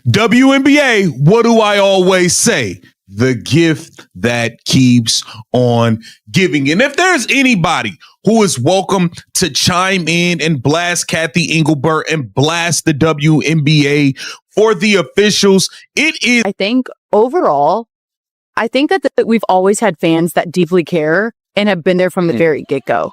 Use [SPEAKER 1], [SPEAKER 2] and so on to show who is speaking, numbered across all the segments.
[SPEAKER 1] WNBA, what do I always say? The gift that keeps on giving. And if there's anybody who is welcome to chime in and blast Kathy Engelbert and blast the WNBA for the officials, it is.
[SPEAKER 2] I think overall, I think that we've always had fans that deeply care and have been there from the very get-go.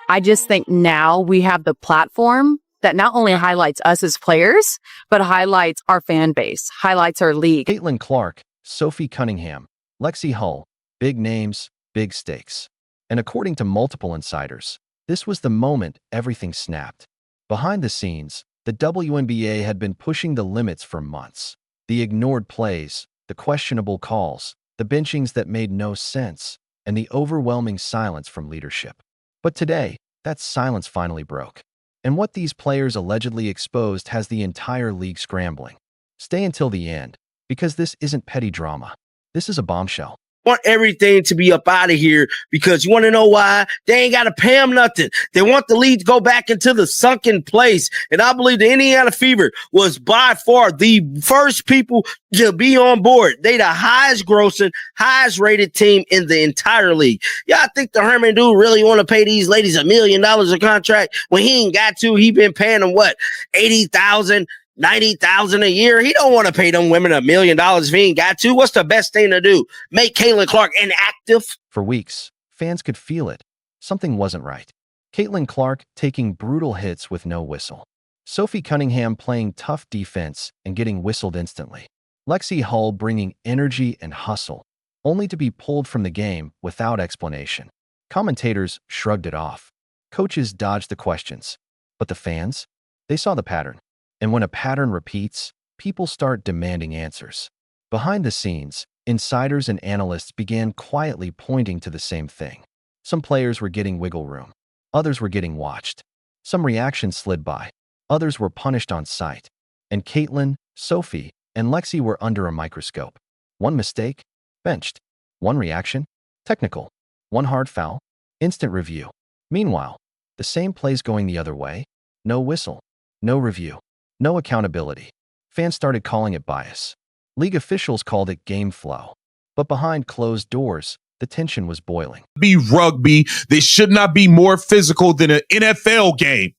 [SPEAKER 2] I just think now we have the platform that not only highlights us as players, but highlights our fan base, highlights our league.
[SPEAKER 3] Caitlin Clark, Sophie Cunningham, Lexie Hull, big names, big stakes. And according to multiple insiders, this was the moment everything snapped. Behind the scenes, the WNBA had been pushing the limits for months. The ignored plays, the questionable calls, the benchings that made no sense, and the overwhelming silence from leadership. But today, that silence finally broke. And what these players allegedly exposed has the entire league scrambling. Stay until the end, because this isn't petty drama. This is a bombshell.
[SPEAKER 4] Want everything to be up out of here because you want to know why? They ain't got to pay them nothing. They want the league to go back into the sunken place. And I believe the Indiana Fever was by far the first people to be on board. They the highest grossing, highest rated team in the entire league. Y'all think the Herman dude really want to pay these ladies $1 million a contract when he ain't got to? He been paying them what? 80,000 $90,000 a year. He don't want to pay them women $1 million if he ain't got to. What's the best thing to do? Make Caitlin Clark inactive?
[SPEAKER 3] For weeks, fans could feel it. Something wasn't right. Caitlin Clark taking brutal hits with no whistle. Sophie Cunningham playing tough defense and getting whistled instantly. Lexie Hull bringing energy and hustle, only to be pulled from the game without explanation. Commentators shrugged it off. Coaches dodged the questions. But the fans? They saw the pattern. And when a pattern repeats, people start demanding answers. Behind the scenes, insiders and analysts began quietly pointing to the same thing. Some players were getting wiggle room. Others were getting watched. Some reactions slid by. Others were punished on sight. And Caitlin, Sophie, and Lexie were under a microscope. One mistake, benched. One reaction, technical. One hard foul, instant review. Meanwhile, the same plays going the other way. No whistle, no review. No accountability. Fans started calling it bias. League officials called it game flow. But behind closed doors, the tension was boiling.
[SPEAKER 1] Be rugby. This should not be more physical than an NFL game.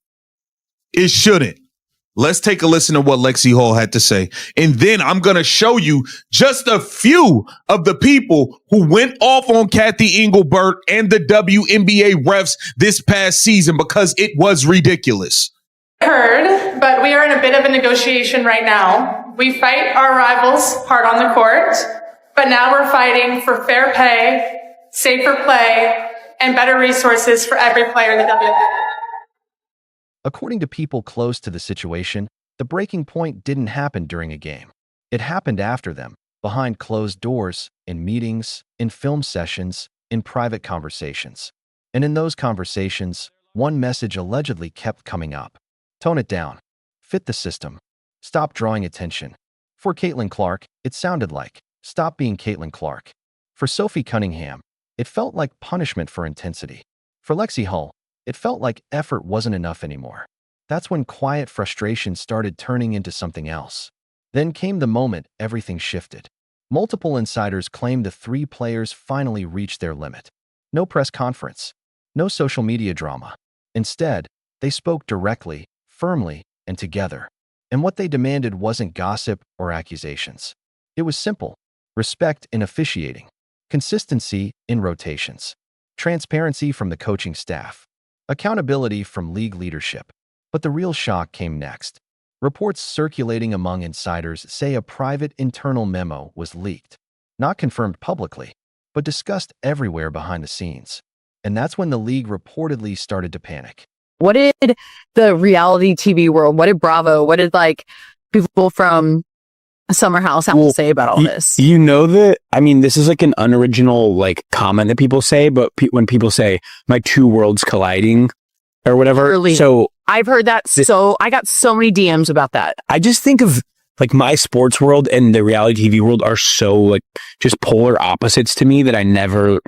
[SPEAKER 1] It shouldn't. Let's take a listen to what Lexie Hull had to say. And then I'm going to show you just a few of the people who went off on Kathy Engelbert and the WNBA refs this past season because it was ridiculous.
[SPEAKER 5] Heard, but we are in a bit of a negotiation right now. We fight our rivals hard on the court, but now we're fighting for fair pay, safer play, and better resources for every player in the WNBA.
[SPEAKER 3] According to people close to the situation, the breaking point didn't happen during a game. It happened after them, behind closed doors, in meetings, in film sessions, in private conversations. And in those conversations, one message allegedly kept coming up. Tone it down. Fit the system. Stop drawing attention. For Caitlin Clark, it sounded like, stop being Caitlin Clark. For Sophie Cunningham, it felt like punishment for intensity. For Lexie Hull, it felt like effort wasn't enough anymore. That's when quiet frustration started turning into something else. Then came the moment everything shifted. Multiple insiders claimed the three players finally reached their limit. No press conference. No social media drama. Instead, they spoke directly, firmly, and together. And what they demanded wasn't gossip or accusations. It was simple. Respect in officiating. Consistency in rotations. Transparency from the coaching staff. Accountability from league leadership. But the real shock came next. Reports circulating among insiders say a private internal memo was leaked. Not confirmed publicly, but discussed everywhere behind the scenes. And that's when the league reportedly started to panic.
[SPEAKER 2] What did the reality TV world, what did Bravo, what did people from Summer House have to say about all this?
[SPEAKER 6] You know that, I mean, this is like an unoriginal comment that people say, but when people say my two worlds colliding or whatever.
[SPEAKER 2] Literally.
[SPEAKER 6] So
[SPEAKER 2] I've heard that. I got so many DMs about that.
[SPEAKER 6] I just think of my sports world and the reality TV world are so just polar opposites to me that I never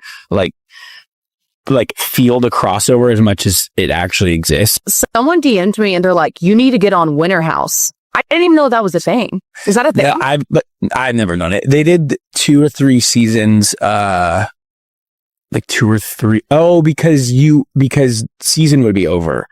[SPEAKER 6] feel the crossover as much as it actually exists.
[SPEAKER 2] Someone DM'd me and they're like, you need to get on Winter House. I didn't even know that was a thing. Is that a thing?
[SPEAKER 6] Yeah, I've never done it. They did 2 or 3 seasons, like 2 or 3. Oh, because season would be over.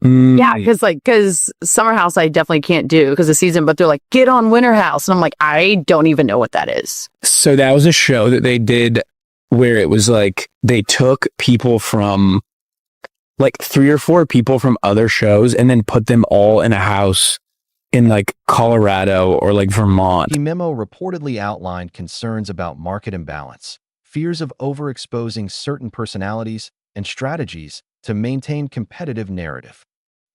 [SPEAKER 2] Yeah, because Summer House I definitely can't do because of season, but they're like, get on Winter House. And I'm like, I don't even know what that is.
[SPEAKER 6] So that was a show that they did where it was like they took people from like 3 or 4 people from other shows and then put them all in a house in like Colorado or like Vermont.
[SPEAKER 3] The memo reportedly outlined concerns about market imbalance, fears of overexposing certain personalities, and strategies to maintain competitive narrative.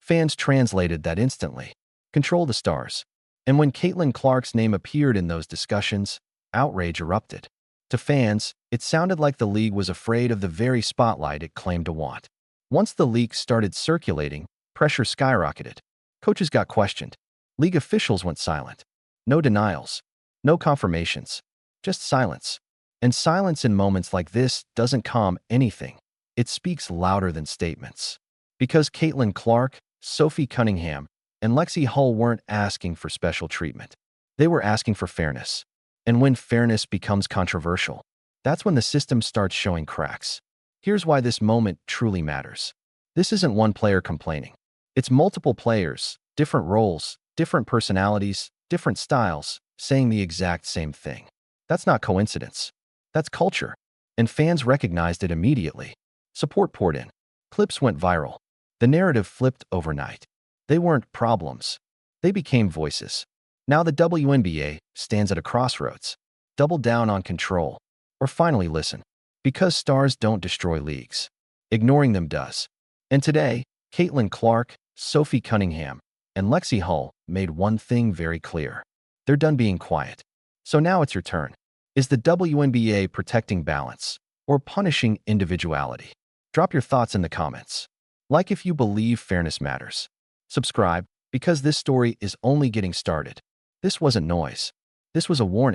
[SPEAKER 3] Fans translated that instantly. Control the stars. And when Caitlin Clark's name appeared in those discussions, outrage erupted. To fans, it sounded like the league was afraid of the very spotlight it claimed to want. Once the leaks started circulating, pressure skyrocketed. Coaches got questioned. League officials went silent. No denials. No confirmations. Just silence. And silence in moments like this doesn't calm anything. It speaks louder than statements. Because Caitlin Clark, Sophie Cunningham, and Lexie Hull weren't asking for special treatment. They were asking for fairness. And when fairness becomes controversial, that's when the system starts showing cracks. Here's why this moment truly matters. This isn't one player complaining. It's multiple players, different roles, different personalities, different styles, saying the exact same thing. That's not coincidence. That's culture. And fans recognized it immediately. Support poured in. Clips went viral. The narrative flipped overnight. They weren't problems. They became voices. Now the WNBA stands at a crossroads. Double down on control. Or finally listen. Because stars don't destroy leagues. Ignoring them does. And today, Caitlin Clark, Sophie Cunningham, and Lexie Hull made one thing very clear. They're done being quiet. So now it's your turn. Is the WNBA protecting balance or punishing individuality? Drop your thoughts in the comments. Like if you believe fairness matters. Subscribe because this story is only getting started. This wasn't noise. This was a warning.